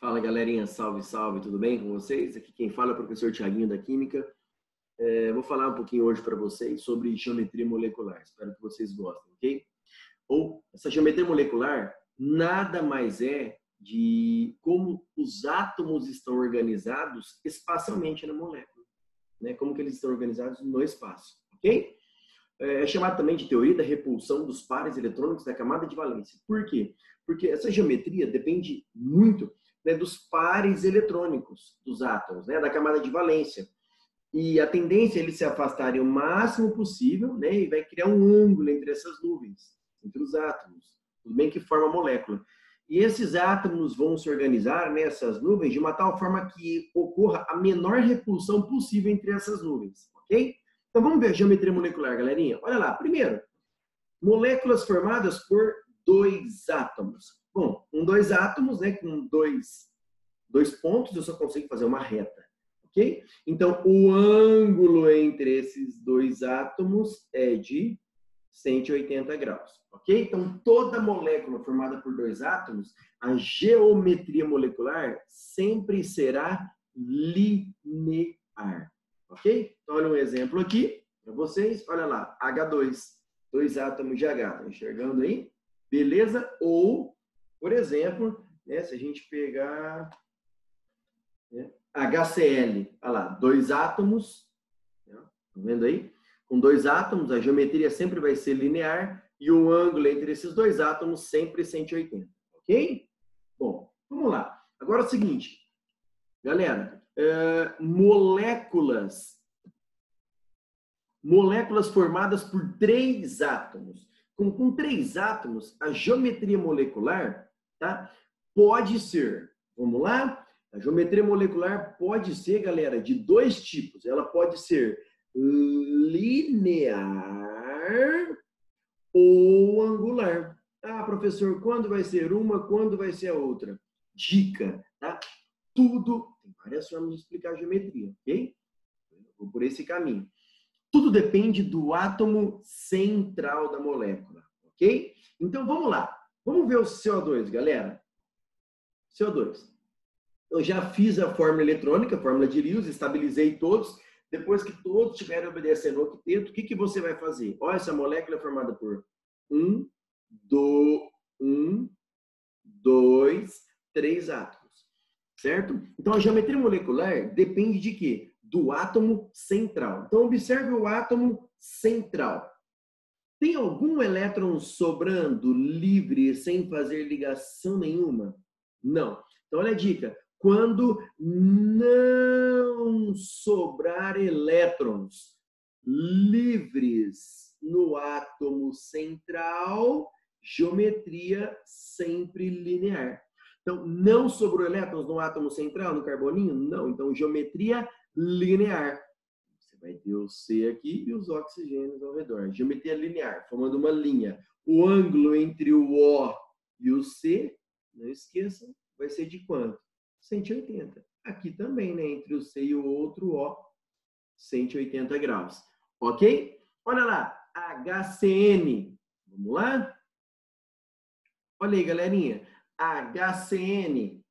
Fala galerinha, salve, salve, tudo bem com vocês? Aqui quem fala é o professor Thiaguinho da Química. Vou falar um pouquinho hoje para vocês sobre geometria molecular, espero que vocês gostem, ok? Essa geometria molecular nada mais é de como os átomos estão organizados espacialmente na molécula, né? Como que eles estão organizados no espaço, ok? É chamado também de teoria da repulsão dos pares eletrônicos da camada de valência. Por quê? Porque essa geometria depende muito, né, dos pares eletrônicos dos átomos, né, da camada de valência. E a tendência é eles se afastarem o máximo possível, né, e vai criar um ângulo entre essas nuvens, entre os átomos, tudo bem que forma a molécula. E esses átomos vão se organizar nessas nuvens de uma tal forma que ocorra a menor repulsão possível entre essas nuvens, ok? Então vamos ver a geometria molecular, galerinha. Olha lá, primeiro, moléculas formadas por dois átomos. Bom, com dois átomos, né, com dois pontos, eu só consigo fazer uma reta, ok? Então, o ângulo entre esses dois átomos é de 180 graus, ok? Então, toda molécula formada por dois átomos, a geometria molecular sempre será linear, ok? Então, olha um exemplo aqui para vocês. Olha lá, H2, dois átomos de H. Estão enxergando aí? Beleza? Ou, por exemplo, né, se a gente pegar, né, HCl, olha lá, dois átomos, né, estão vendo aí? Com dois átomos, a geometria sempre vai ser linear e o ângulo entre esses dois átomos sempre 180, ok? Bom, vamos lá. Agora é o seguinte, galera, moléculas formadas por três átomos. Com três átomos, a geometria molecular, tá, pode ser, vamos lá? A geometria molecular pode ser, galera, de dois tipos. Ela pode ser linear ou angular. Ah, professor, quando vai ser uma, quando vai ser a outra? Dica, tá? Tudo, tem várias formas de explicar a geometria, ok? Eu vou por esse caminho. Tudo depende do átomo central da molécula, ok? Então, vamos lá. Vamos ver o CO2, galera. CO2. Eu já fiz a fórmula eletrônica, a fórmula de Lewis, estabilizei todos. Depois que todos estiverem obedecendo o octeto, o que você vai fazer? Olha, essa molécula é formada por 1, 2, 3 átomos, certo? Então, a geometria molecular depende de quê? Do átomo central. Então, observe o átomo central. Tem algum elétron sobrando livre sem fazer ligação nenhuma? Não. Então, olha a dica. Quando não sobrar elétrons livres no átomo central, geometria sempre linear. Então, não sobrou elétrons no átomo central, no carboninho? Não. Então, geometria linear. Você vai ter o C aqui e os oxigênios ao redor. Geometria linear, formando uma linha. O ângulo entre o O e o C, não esqueçam, vai ser de quanto? 180. Aqui também, né? Entre o C e o outro O, 180 graus. Ok? Olha lá, HCN. Vamos lá? Olha aí, galerinha. HCN.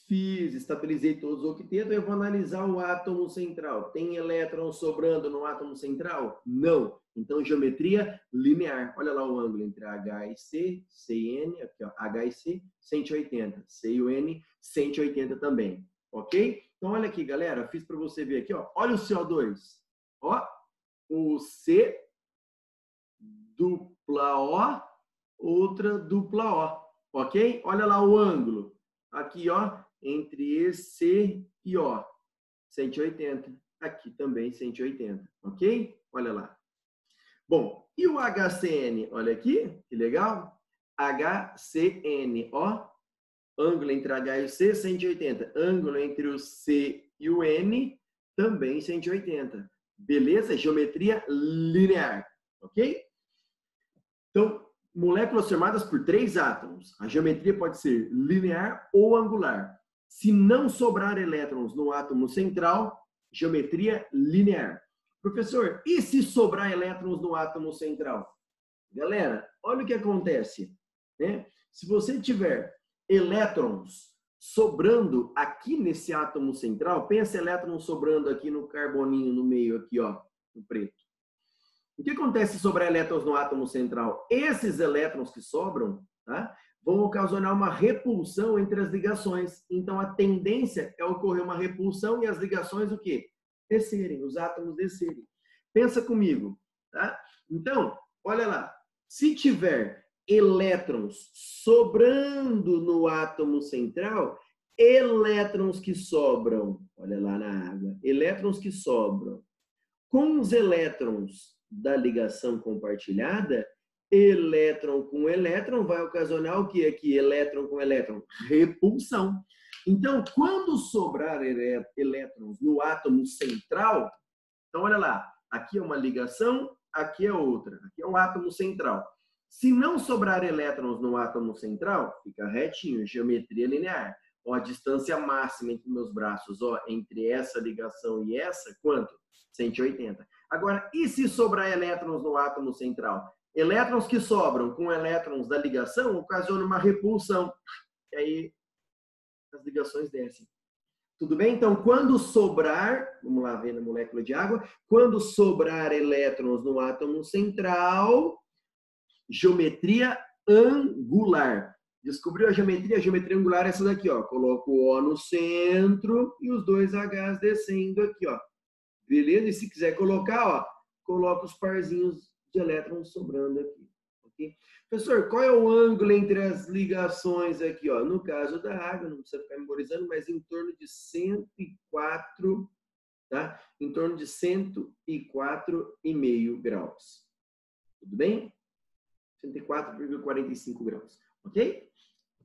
Fiz, estabilizei todos os octetos, eu vou analisar o átomo central. Tem elétron sobrando no átomo central? Não. Então, geometria linear. Olha lá o ângulo entre H e C, C e N, aqui ó, H e C, 180. C e o N, 180 também. Ok? Então, olha aqui, galera, fiz para você ver aqui, ó. Olha o CO2. Ó, o C, dupla O, outra dupla O. Ok? Olha lá o ângulo. Aqui, ó, entre esse e O, 180. Aqui também 180, ok? Olha lá. Bom, e o HCN? Olha aqui, que legal. HCN, ó. Ângulo entre H e o C, 180. Ângulo entre o C e o N, também 180. Beleza? Geometria linear, ok? Então, moléculas formadas por três átomos. A geometria pode ser linear ou angular. Se não sobrar elétrons no átomo central, geometria linear. Professor, e se sobrar elétrons no átomo central? Galera, olha o que acontece, né? Se você tiver elétrons sobrando aqui nesse átomo central, pensa elétrons sobrando aqui no carboninho no meio, aqui, ó, no preto. O que acontece se sobrar elétrons no átomo central? Esses elétrons que sobram, tá, vão ocasionar uma repulsão entre as ligações. Então, a tendência é ocorrer uma repulsão e as ligações o quê? Descerem, os átomos descerem. Pensa comigo, tá? Então, olha lá. Se tiver elétrons sobrando no átomo central, elétrons que sobram, olha lá na água, elétrons que sobram com os elétrons da ligação compartilhada, elétron com elétron vai ocasionar o que aqui? Elétron com elétron? Repulsão. Então, quando sobrar elétrons no átomo central, então olha lá, aqui é uma ligação, aqui é outra, aqui é o átomo central. Se não sobrar elétrons no átomo central, fica retinho, geometria linear. Ó, a distância máxima entre meus braços, ó, entre essa ligação e essa, quanto? 180. Agora, e se sobrar elétrons no átomo central? Elétrons que sobram com elétrons da ligação ocasionam uma repulsão. E aí, as ligações descem. Tudo bem? Então, quando sobrar, vamos lá ver na molécula de água, quando sobrar elétrons no átomo central, geometria angular. Descobriu a geometria? A geometria angular é essa daqui, ó. Coloco o O no centro e os dois Hs descendo aqui, ó. Beleza? E se quiser colocar, ó, coloca os parzinhos de elétrons sobrando aqui. Ok? Professor, qual é o ângulo entre as ligações aqui, ó? No caso da água, não precisa ficar memorizando, mas em torno de 104, tá? Em torno de 104,5 graus. Tudo bem? 104,45 graus. Ok?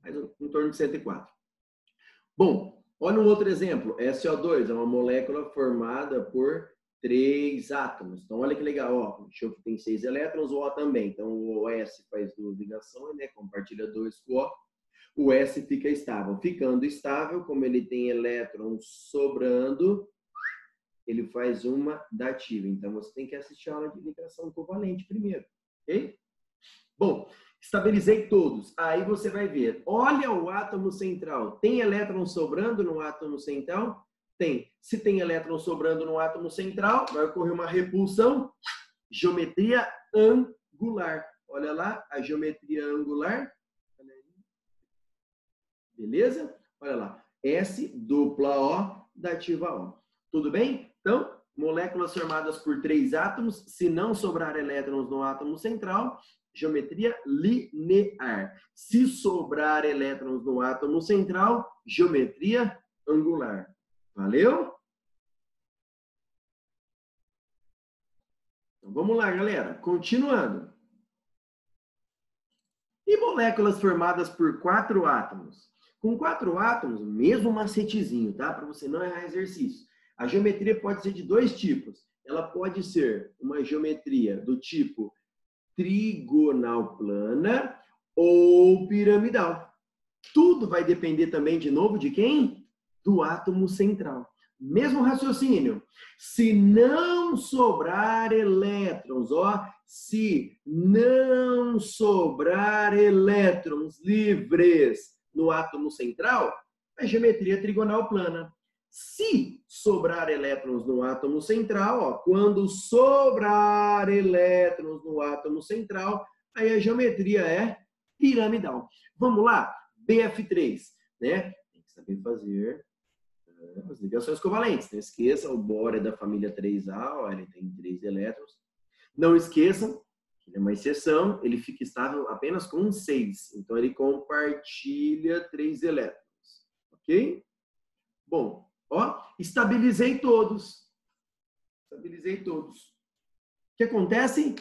Mas em torno de 104. Bom, olha um outro exemplo. SO2 é uma molécula formada por 3 átomos. Então, olha que legal. Ó, o choque tem 6 elétrons, o O também. Então, o S faz 2 ligações, né? Compartilha 2 com o O. O S fica estável. Ficando estável, como ele tem elétrons sobrando, ele faz uma dativa. Então, você tem que assistir a aula de ligação covalente primeiro. Ok? Bom, estabilizei todos. Aí você vai ver. Olha o átomo central. Tem elétrons sobrando no átomo central? Tem. Se tem elétrons sobrando no átomo central, vai ocorrer uma repulsão. Geometria angular. Olha lá a geometria angular. Beleza? Olha lá. S dupla O dativa O. Tudo bem? Então, moléculas formadas por 3 átomos, se não sobrar elétrons no átomo central, geometria linear. Se sobrar elétrons no átomo central, geometria angular. Valeu? Então, vamos lá, galera. Continuando. E moléculas formadas por 4 átomos? Com 4 átomos, mesmo macetezinho, tá? Para você não errar exercício. A geometria pode ser de 2 tipos. Ela pode ser uma geometria do tipo trigonal plana ou piramidal. Tudo vai depender também, de novo, de quem? Do átomo central. Mesmo raciocínio. Se não sobrar elétrons, ó, se não sobrar elétrons livres no átomo central, é geometria trigonal plana. Se sobrar elétrons no átomo central, ó, quando sobrar elétrons no átomo central, aí a geometria é piramidal. Vamos lá, BF3, né? Tem que saber fazer as ligações covalentes. Não esqueça, o boro é da família 3A, ó, ele tem 3 elétrons. Não esqueçam, ele é uma exceção, ele fica estável apenas com 6. Então, ele compartilha 3 elétrons. Ok? Bom, ó, estabilizei todos. Estabilizei todos. O que acontece?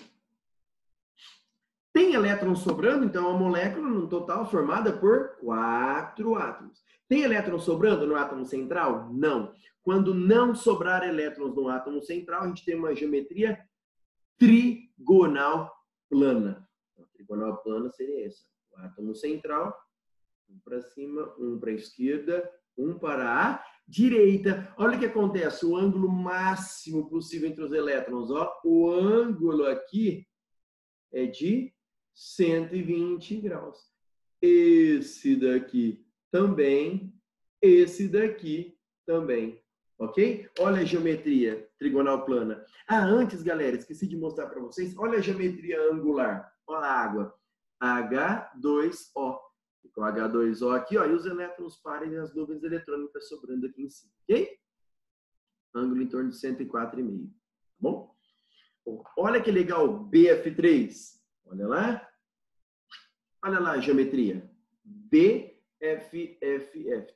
Tem elétrons sobrando, então a molécula no total formada por 4 átomos. Tem elétrons sobrando no átomo central? Não. Quando não sobrar elétrons no átomo central, a gente tem uma geometria trigonal plana. A trigonal plana seria essa. O átomo central, um para cima, um para a esquerda, um para a direita. Olha o que acontece, o ângulo máximo possível entre os elétrons. Ó, o ângulo aqui é de 120 graus. esse daqui também, esse daqui também. Ok? Olha a geometria trigonal plana. Ah, antes, galera, esqueci de mostrar para vocês. Olha a geometria angular. Olha a água. H2O. Com H2O aqui, ó, e os elétrons pares e as nuvens eletrônicas sobrando aqui em cima. Ok? Ângulo em torno de 104,5. Tá bom? Olha que legal, BF3. Olha lá. Olha lá a geometria. BFFF.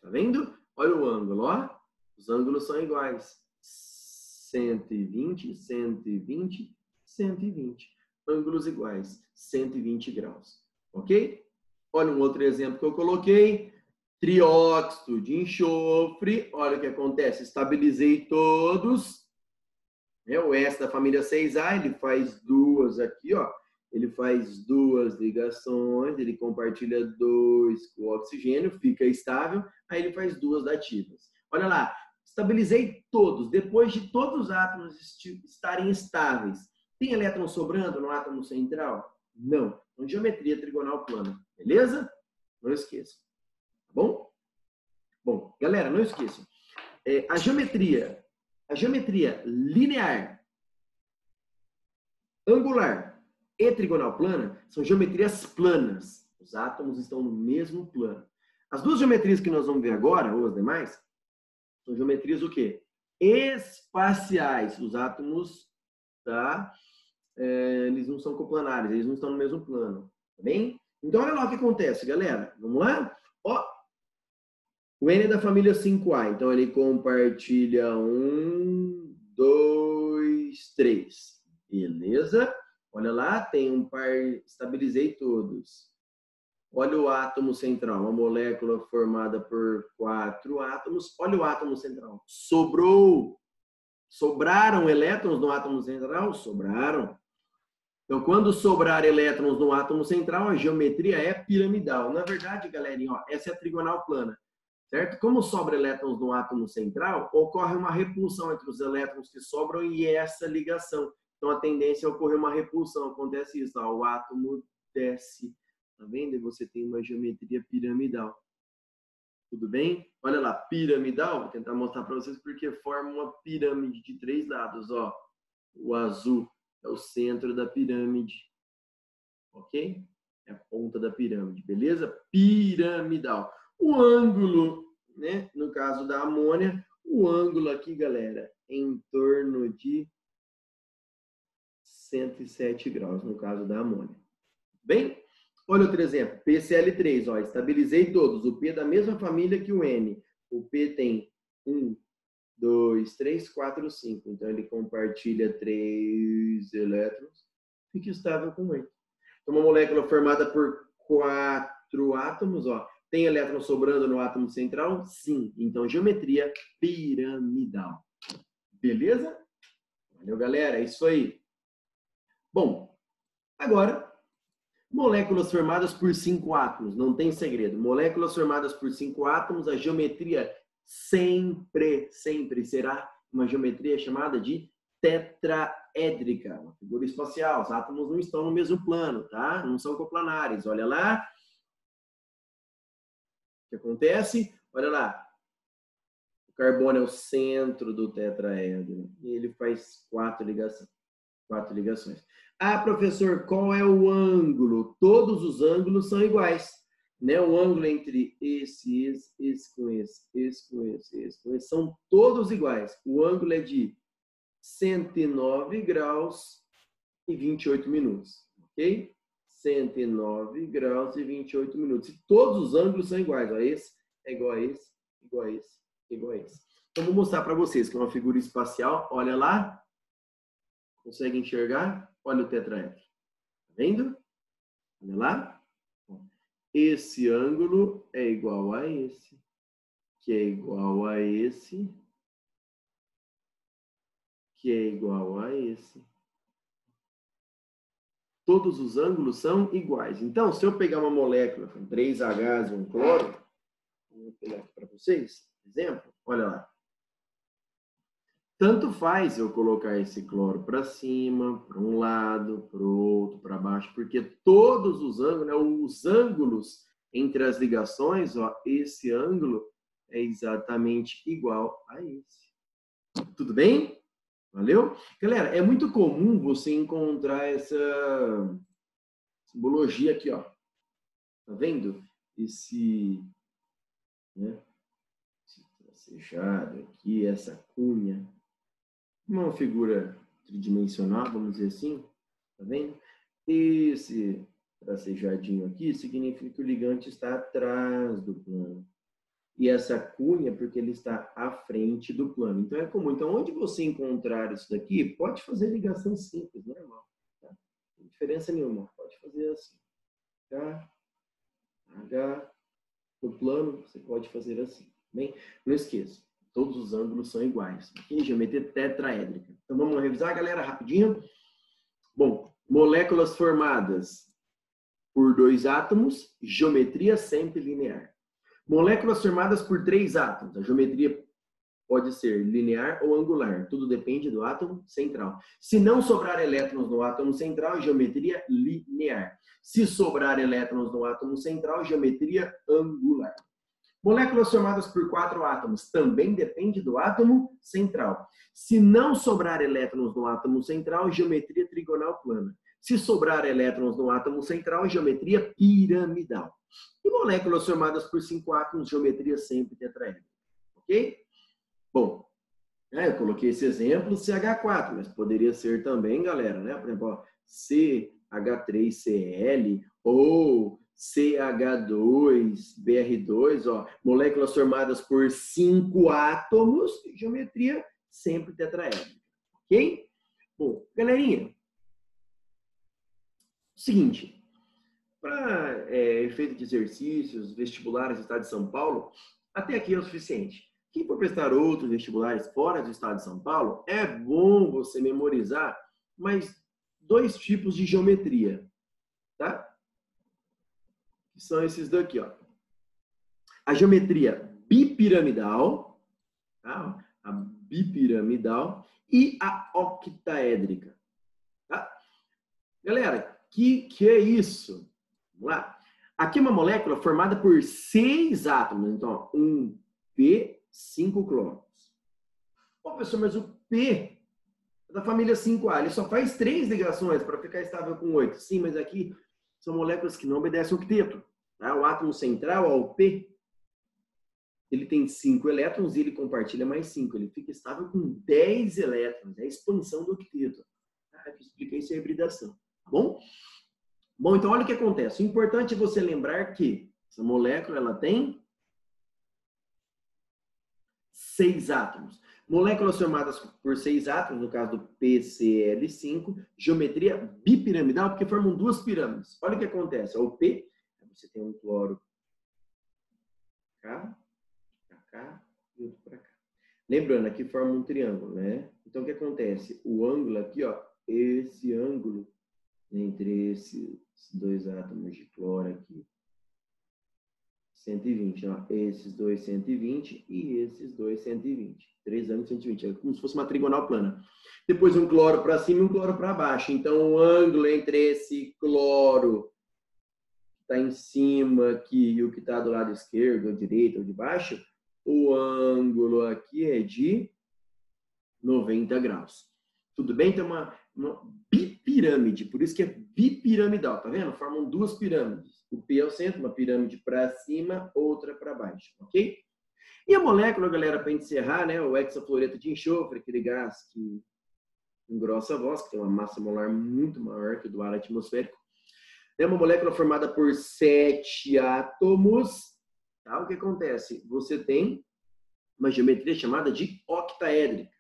Tá vendo? Olha o ângulo, ó. Os ângulos são iguais. 120, 120, 120. Ângulos iguais. 120 graus. Ok? Olha um outro exemplo que eu coloquei. Trióxido de enxofre. Olha o que acontece. Estabilizei todos. O S da família 6A, ele faz duas aqui, ó. Ele faz duas ligações, ele compartilha 2 com o oxigênio, fica estável, aí ele faz duas dativas. Olha lá, estabilizei todos. Depois de todos os átomos estarem estáveis, tem elétron sobrando no átomo central? Não. Então, geometria trigonal plana. Beleza? Não esqueçam. Tá bom? Bom, galera, não esqueçam. A geometria linear, angular e trigonal plana são geometrias planas. Os átomos estão no mesmo plano. As duas geometrias que nós vamos ver agora, ou as demais, são geometrias o quê? Espaciais. Os átomos, tá? Eles não são coplanares, eles não estão no mesmo plano. Tá bem? Então, olha lá o que acontece, galera. Vamos lá? Ó, o N é da família 5A. Então, ele compartilha 1, 2, 3. Beleza? Olha lá, tem um par, estabilizei todos. Olha o átomo central, uma molécula formada por 4 átomos. Olha o átomo central. Sobraram elétrons no átomo central? Sobraram. Então, quando sobrar elétrons no átomo central, a geometria é piramidal. Na verdade, galerinha, ó, essa é a trigonal plana. Certo? Como sobra elétrons no átomo central, ocorre uma repulsão entre os elétrons que sobram e essa ligação. Então, a tendência é ocorrer uma repulsão. Acontece isso, ó, o átomo desce. Tá vendo? E você tem uma geometria piramidal. Tudo bem? Olha lá, piramidal. Vou tentar mostrar para vocês porque forma uma pirâmide de 3 lados. Ó. O azul é o centro da pirâmide. Ok? É a ponta da pirâmide, beleza? Piramidal. O ângulo, né? No caso da amônia, o ângulo aqui, galera, é em torno de 107 graus, no caso da amônia. Bem? Olha outro exemplo, PCl3, ó, estabilizei todos. O P é da mesma família que o N. O P tem 1, 2, 3, 4, 5. Então, ele compartilha 3 elétrons. Fica estável com 8. Então, uma molécula formada por 4 átomos, ó. Tem elétron sobrando no átomo central? Sim. Então, geometria piramidal. Beleza? Valeu, galera. É isso aí. Bom, agora, moléculas formadas por 5 átomos. Não tem segredo. Moléculas formadas por 5 átomos, a geometria sempre será uma geometria chamada de tetraédrica. Uma figura espacial. Os átomos não estão no mesmo plano, tá? Não são coplanares. Olha lá. O que acontece? Olha lá. O carbono é o centro do tetraedro. E ele faz 4 ligações. Ah, professor, qual é o ângulo? Todos os ângulos são iguais. Né? O ângulo entre esse com esse são todos iguais. O ângulo é de 109 graus e 28 minutos. Ok? 109 graus e 28 minutos. E todos os ângulos são iguais. Ó, esse é igual a esse, igual a esse, igual a esse. Então, vou mostrar para vocês que é uma figura espacial. Olha lá. Consegue enxergar? Olha o tetraedro. Tá vendo? Olha lá. Esse ângulo é igual a esse, que é igual a esse, que é igual a esse. Todos os ângulos são iguais. Então, se eu pegar uma molécula com 3 Hs e um cloro, vou pegar aqui para vocês, exemplo, olha lá. Tanto faz eu colocar esse cloro para cima, para um lado, para o outro, para baixo, porque todos os ângulos, né, os ângulos entre as ligações, ó, esse ângulo é exatamente igual a esse. Tudo bem? Valeu? Galera, é muito comum você encontrar essa simbologia aqui, ó. Tá vendo? Esse, né? Esse tracejado aqui, essa cunha. Uma figura tridimensional, vamos dizer assim. Tá vendo? Esse tracejadinho aqui significa que o ligante está atrás do plano. E essa cunha, porque ele está à frente do plano. Então, é comum. Então, onde você encontrar isso daqui, pode fazer ligação simples, normal. Tá? Não tem diferença nenhuma. Pode fazer assim. H, H, no plano, você pode fazer assim. Bem? Não esqueça, todos os ângulos são iguais. Aqui, geometria tetraédrica. Então, vamos revisar, galera, rapidinho. Bom, moléculas formadas por 2 átomos, geometria sempre linear. Moléculas formadas por 3 átomos. A geometria pode ser linear ou angular. Tudo depende do átomo central. Se não sobrar elétrons no átomo central, geometria linear. Se sobrar elétrons no átomo central, geometria angular. Moléculas formadas por 4 átomos. Também depende do átomo central. Se não sobrar elétrons no átomo central, geometria trigonal plana. Se sobrar elétrons no átomo central, geometria piramidal. E moléculas formadas por 5 átomos, geometria sempre tetraédrica. Ok? Bom, eu coloquei esse exemplo CH4, mas poderia ser também, galera, né? Por exemplo, ó, CH3Cl ou CH2BR2, ó, moléculas formadas por 5 átomos, geometria sempre tetraédrica. Ok? Bom, galerinha, seguinte. Para efeito de exercícios, vestibulares do Estado de São Paulo, até aqui é o suficiente. Quem for prestar outros vestibulares fora do Estado de São Paulo, é bom você memorizar mais 2 tipos de geometria, tá? Que são esses daqui, ó. A geometria bipiramidal, tá? A bipiramidal e a octaédrica, tá? Galera, que é isso? Vamos lá. Aqui é uma molécula formada por 6 átomos. Então, ó, 1P, 5 cloros. Ó, professor, mas o P é da família 5A. Ele só faz 3 ligações para ficar estável com 8. Sim, mas aqui são moléculas que não obedecem ao octeto. Tá? O átomo central, ó, o P, ele tem 5 elétrons e ele compartilha mais 5. Ele fica estável com 10 elétrons. É a expansão do octeto. Eu expliquei isso em hibridação. Tá bom? Bom, então olha o que acontece. O importante é você lembrar que essa molécula ela tem 6 átomos. Moléculas formadas por 6 átomos, no caso do PCl5, geometria bipiramidal, porque formam 2 pirâmides. Olha o que acontece. O P, você tem um cloro cá, pra cá e outro para cá. Lembrando, aqui forma um triângulo, né? Então o que acontece? O ângulo aqui, ó, esse ângulo entre esses 2 átomos de cloro aqui, 120, ó. Esses 2, 120 e esses 2, 120. 3 ângulos, 120. É como se fosse uma trigonal plana. Depois um cloro para cima e um cloro para baixo. Então, o ângulo entre esse cloro que está em cima aqui e o que está do lado esquerdo, ou direito, ou de baixo, o ângulo aqui é de 90 graus. Tudo bem? Então, uma bipirâmide, por isso que é bipiramidal, tá vendo? Formam 2 pirâmides. O P é o centro, uma pirâmide para cima, outra para baixo, ok? E a molécula, galera, para encerrar, né? O hexafluoreto de enxofre, aquele gás que engrossa a voz, que tem uma massa molar muito maior que o do ar atmosférico. É uma molécula formada por 7 átomos. Tá? O que acontece? Você tem uma geometria chamada de octaédrica.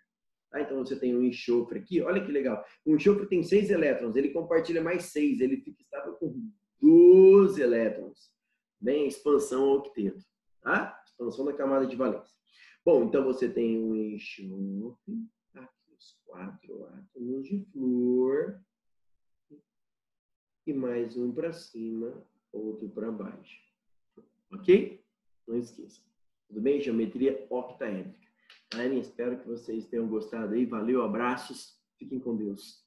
Tá? Então, você tem um enxofre aqui. Olha que legal. O enxofre tem 6 elétrons. Ele compartilha mais 6. Ele fica estável com 12 elétrons. Bem, expansão ao octeto. Tá? Expansão da camada de valência. Bom, então você tem um enxofre. Aqui os 4 átomos de flúor. E mais um para cima, outro para baixo. Ok? Não esqueça. Tudo bem? Geometria octaédrica. Espero que vocês tenham gostado aí. Valeu, abraços. Fiquem com Deus.